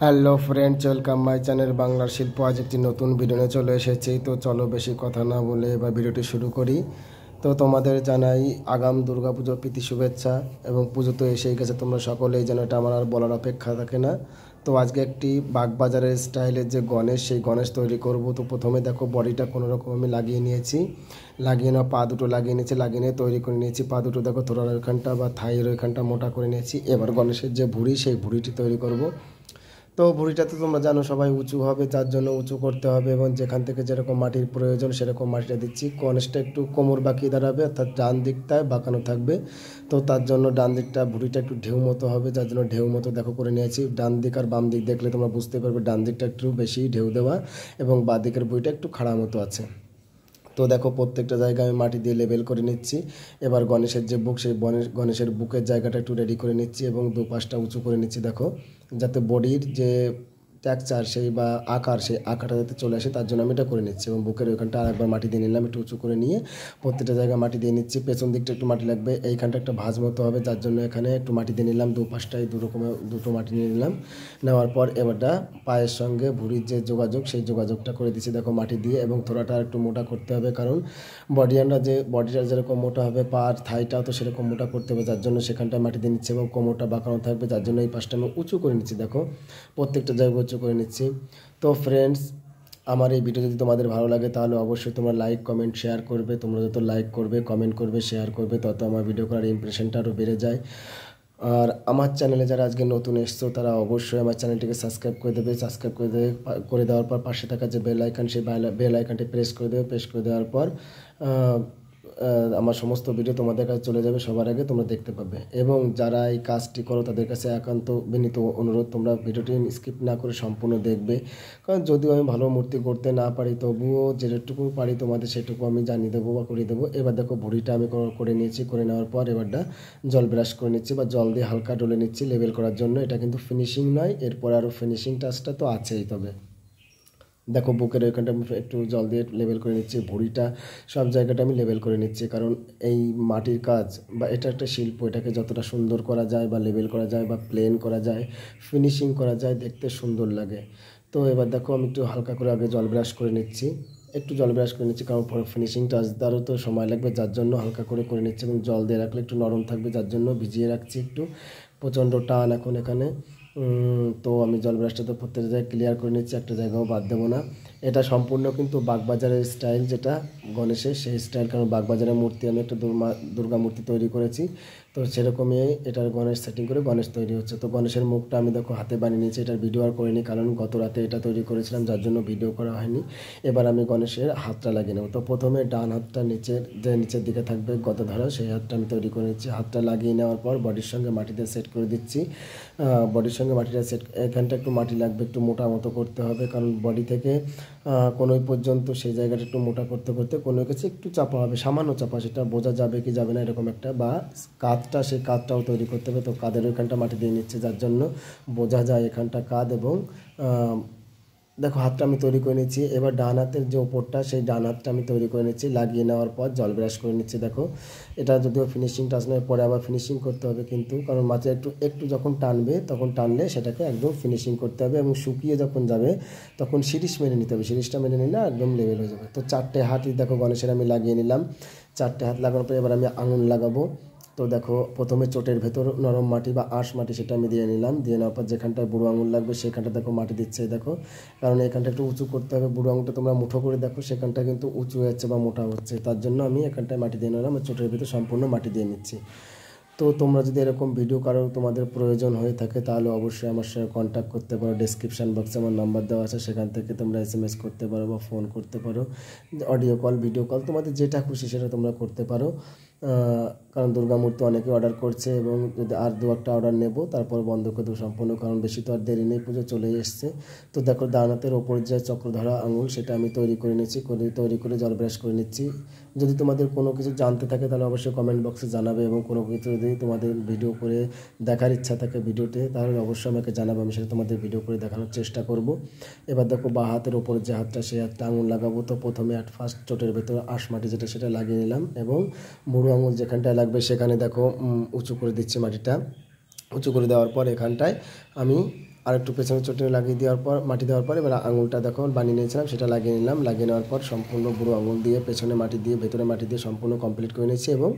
Hello friends, welcome my channel বাংলার শিল্প। আজ একটি নতুন ভিডিও নিয়ে চলে এসেছি। তো চলো বেশি কথা না বলে এবার ভিডিওটি শুরু করি। তো তোমাদের জানাই আগাম দুর্গাপুজোর প্রীতি শুভেচ্ছা। এবং পুজো তো এসেই গেছে, তোমরা সকলেই যেন, এটা আমার আর বলার অপেক্ষা থাকে না। তো আজকে একটি বাগবাজারের স্টাইলের যে গণেশ, সেই গণেশ তৈরি করব। তো প্রথমে দেখো বডিটা কোনো রকম আমি লাগিয়ে নিয়েছি, লাগিয়ে নেওয়া পা দুটো লাগিয়ে নিয়েছি, লাগিয়ে নিয়ে তৈরি করে নিয়েছি। পা দুটো দেখো থোড়ার ওইখানটা বা থাইয়ের ওইখানটা মোটা করে নিয়েছি। এবার গণেশের যে ভুঁড়ি, সেই ভুঁড়িটি তৈরি করব। তো ভুঁড়িটা তো তোমরা জানো সবাই উঁচু হবে, যার জন্য উঁচু করতে হবে এবং যেখান থেকে যেরকম মাটির প্রয়োজন সেরকম মাটিটা দিচ্ছি। গণেশটা একটু কোমর বাঁকিয়ে দাঁড়াবে, অর্থাৎ ডান দিকটায় বাঁকানো থাকবে। তো তার জন্য ডান দিকটা ভুঁড়িটা একটু ঢেউ মতো হবে, যার জন্য ঢেউ মতো দেখো করে নিয়েছি। ডান দিক আর বাম দিক দেখলে তোমরা বুঝতে পারবে ডান দিকটা একটু বেশি ঢেউ দেওয়া এবং বাঁ দিকের ভুঁড়িটা একটু খাড়া মতো আছে। তো দেখো প্রত্যেকটা জায়গায় আমি মাটি দিয়ে লেবেল করে নিচ্ছি। এবার গণেশের যে বুক, সেই গণেশের বুকের জায়গাটা একটু রেডি করে নিচ্ছি এবং দুপাশটা উঁচু করে নিচ্ছি দেখো, যাতে বডির যে টেক্সচার সেই বা আকার, সেই আকারটা যাতে চলে আসে, তার জন্য আমি এটা করে নিচ্ছি। এবং বুকের ওইখানটা আরেকবার মাটি দিয়ে নিলাম, একটু উঁচু করে নিয়ে প্রত্যেকটা জায়গায় মাটি দিয়ে নিচ্ছি। পেছন দিকটা একটু মাটি লাগবে, এইখানটা একটা ভাঁজ মতো হবে, যার জন্য এখানে একটু মাটি দিয়ে নিলাম। দুপাশটায় দু রকমের দুটো মাটি নিয়ে নিলাম। নেওয়ার পর এবারটা পায়ের সঙ্গে ভুঁড়ির যে যোগাযোগ, সেই যোগাযোগটা করে দিচ্ছি দেখো মাটি দিয়ে। এবং থোড়াটা একটু মোটা করতে হবে, কারণ বডিটা যেরকম মোটা হবে, পা আর থাইটাও তো সেরকম মোটা করতে হবে, যার জন্য সেখানটায় মাটি দিয়ে নিচ্ছে। এবং কোমরটা বাঁকানো থাকবে, যার জন্য এই পাশটা আমি উঁচু করে নিচ্ছি দেখো, প্রত্যেকটা জায়গায় উঁচু করে নিচ্ছি। তো ফ্রেন্ডস, আমার এই ভিডিও যদি তোমাদের ভালো লাগে তাহলে অবশ্যই তোমরা লাইক কমেন্ট শেয়ার করবে। তোমরা যত লাইক করবে, কমেন্ট করবে, শেয়ার করবে, তত আমার ভিডিও করার ইমপ্রেশনটা আরও বেড়ে যায়। আর আমার চ্যানেলে যারা আজকে নতুন এসছো তারা অবশ্যই আমার চ্যানেলটিকে সাবস্ক্রাইব করে দেবে। সাবস্ক্রাইব করে দেওয়ার পর পাশে থাকা যে বেল আইকন, সেই বেল আইকনটি প্রেস করে দেবে। প্রেস করে দেওয়ার পর আমার সমস্ত ভিডিও তোমাদের কাছে চলে যাবে, সবার আগে তোমরা দেখতে পাবে। এবং যারা এই কাজটি করো তাদের কাছে একান্ত বিনীত অনুরোধ, তোমরা ভিডিওটি স্কিপ না করে সম্পূর্ণ দেখবে। কারণ যদিও আমি ভালো মূর্তি করতে না পারি, তবুও যেটুকু পারি তোমাদের সেটুকু আমি জানিয়ে দেবো বা করে দেবো। এবার দেখো ভুঁড়িটা আমি করে নিয়েছি। করে নেওয়ার পর এবারটা জল ব্রাশ করে নিচ্ছি বা জল দিয়ে হালকা ডলে নিচ্ছি লেবেল করার জন্য। এটা কিন্তু ফিনিশিং নয়, এরপর আরও ফিনিশিং টাচটা তো আছেই। তবে দেখো বুকের ওইখানটা আমি একটু জল দিয়ে লেবেল করে নিচ্ছি, ভুঁড়িটা সব জায়গাটা আমি লেবেল করে নিচ্ছি। কারণ এই মাটির কাজ বা এটা একটা শিল্প, এটাকে যতটা সুন্দর করা যায় বা লেবেল করা যায় বা প্লেন করা যায়, ফিনিশিং করা যায়, দেখতে সুন্দর লাগে। তো এবার দেখো আমি একটু হালকা করে আগে জল ব্রাশ করে নিচ্ছি, একটু জল ব্রাশ করে নিচ্ছি, কারণ ফিনিশিং টাচদারও তো সময় লাগবে, যার জন্য হালকা করে নিচ্ছি। এবং জল দিয়ে রাখলে একটু নরম থাকবে, যার জন্য ভিজিয়ে রাখছি একটু। প্রচণ্ড টান এখন এখানে। তো আমি জল ব্রাশটা তো প্রত্যেকটা জায়গায় ক্লিয়ার করে নিচ্ছি, একটা জায়গাও বাদ দেবো না। এটা সম্পূর্ণ কিন্তু বাগবাজারের স্টাইল, যেটা গণেশের সেই স্টাইল। কারণ বাগবাজারের মূর্তি আমি একটা দুর্গা মূর্তি তৈরি করেছি, তো সেরকমই এটার গণেশ সেটিং করে গণেশ তৈরি হচ্ছে। তো গণেশের মুখটা আমি দেখো হাতে বানিয়ে নিয়েছি, এটার ভিডিও আর করিনি, কারণ গত রাতে এটা তৈরি করেছিলাম, যার জন্য ভিডিও করা হয়নি। এবার আমি গণেশের হাতটা লাগিয়ে নেব। তো প্রথমে ডান হাতটা নিচের দিকে থাকবে গত ধরা, সেই হাতটা আমি তৈরি করে নিচ্ছি। হাতটা লাগিয়ে নেওয়ার পর বডির সঙ্গে মাটিতে সেট করে দিচ্ছি। বডির সঙ্গে মাটিটা সেট, এখানটা একটু মাটি লাগবে, একটু মোটা মতো করতে হবে, কারণ বডি থেকে কোনোই পর্যন্ত সেই জায়গাটা একটু মোটা করতে করতে কোনোই কাছে একটু চাপা হবে, সামান্য চাপা, সেটা বোঝা যাবে কি যাবে না এরকম একটা, বা কাঁধটা, সেই কাঁধটাও তৈরি করতে হবে। তো কাঁধের ওইখানটা মাটি দিয়ে নিচ্ছে, যার জন্য বোঝা যায় এখানটা কাঁধ। এবং দেখো হাতটা আমি তৈরি করে নিচ্ছি। এবার ডান হাতের যে ওপরটা, সেই ডান হাতটা আমি তৈরি করে নিচ্ছি। লাগিয়ে নেওয়ার পর জল ব্রাশ করে নিচ্ছি দেখো। এটা যদিও ফিনিশিং টাচ নয়, পরে আবার ফিনিশিং করতে হবে কিন্তু, কারণ মাঝে একটু একটু যখন টানবে, তখন টানলে সেটাকে একদম ফিনিশিং করতে হবে। এবং শুকিয়ে যখন যাবে তখন শিরিষ মেনে নিতে হবে, শিরিষটা মেনে নিলে একদম লেভেল হয়ে যাবে। তো চারটে হাতই দেখো গণেশের আমি লাগিয়ে নিলাম। চারটে হাত লাগানোর পর এবার আমি আঙুল লাগাবো। তো দেখো প্রথমে চোটের ভেতর নরম মাটি বা আঁশ মাটি, সেটা আমি দিয়ে নিলাম। দিয়ে নেওয়ার পর যেখানটায় বুড়ো আঙুল লাগবে সেখানটা দেখো মাটি দিচ্ছে দেখো, কারণ এখানটা একটু উঁচু করতে হবে। বুড়ো আঙুলটা তোমরা মুঠো করে দেখো, সেখানটা কিন্তু উঁচু হচ্ছে বা মোটা হচ্ছে, তার জন্য আমি এখানটায় মাটি দিয়ে নিলাম, চোটের ভেতর সম্পূর্ণ মাটি দিয়ে নিচ্ছি। তো তোমরা যদি এরকম ভিডিও কারো তোমাদের প্রয়োজন হয়ে থাকে তাহলে অবশ্যই আমার সঙ্গে কন্ট্যাক্ট করতে পারো। ডেসক্রিপশান বক্সে আমার নাম্বার দেওয়া আছে, সেখান থেকে তোমরা SMS করতে পারো বা ফোন করতে পারো, অডিও কল, ভিডিও কল, তোমাদের যেটা খুশি সেটা তোমরা করতে পারো। কারণ দুর্গা মূর্তি অনেকে অর্ডার করছে, এবং যদি আর দু একটা অর্ডার নেব তারপর বন্ধ করে দেবো সম্পূর্ণ, কারণ বেশি তো আর দেরি নেই, পুজো চলেই এসছে। তো দেখো ডান হাতের ওপর যে চক্রধরা আঙুল, সেটা আমি তৈরি করে নিচ্ছি, তৈরি করে জল ব্রাশ করে নিচ্ছি। যদি তোমাদের কোনো কিছু জানতে থাকে তাহলে অবশ্যই কমেন্ট বক্সে জানাবে, এবং কোনো কিছু যদি তোমাদের ভিডিও করে দেখার ইচ্ছা থাকে ভিডিওতে, তাহলে অবশ্যই আমাকে জানাবে, আমি সেটা তোমাদের ভিডিও করে দেখানোর চেষ্টা করব। এবার দেখো বাঁ হাতের ওপর যে হাতটা, সেই হাতটা আঙুল লাগাবো। তো প্রথমে ফার্স্ট চোটের ভেতরে আঁশ মাটি যেটা, সেটা লাগিয়ে নিলাম, এবং বুড়ো আঙুল যেখানটায় লাগবে সেখানে দেখো উঁচু করে দিচ্ছি মাটিটা। উঁচু করে দেওয়ার পর এখানটায় আমি আর একটু পেছনে চটিটা লাগিয়ে দেওয়ার পর মাটি দেওয়ার পর এবার আঙুলটা দেখো বানিয়ে নিয়েছিলাম সেটা লাগিয়ে নিলাম। লাগিয়ে নেওয়ার পর সম্পূর্ণ বুড়ো আঙুল দিয়ে পেছনে মাটি দিয়ে ভেতরে মাটি দিয়ে সম্পূর্ণ কমপ্লিট করে নিচ্ছি এবং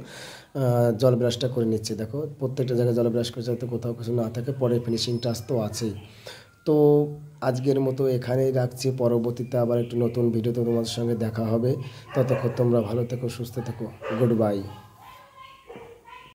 জল ব্রাশটা করে নিচ্ছি। দেখো প্রত্যেকটা জায়গায় জল ব্রাশ করে যাতে কোথাও কিছু না থাকে, পরে ফিনিশিং টাচ তো আছেই। তো আজকের মতো এখানেই রাখছি, পরবর্তীতে আবার একটু নতুন ভিডিওতে তোমাদের সঙ্গে দেখা হবে। ততক্ষণ তোমরা ভালো থেকো, সুস্থ থেকো, গুড বাই।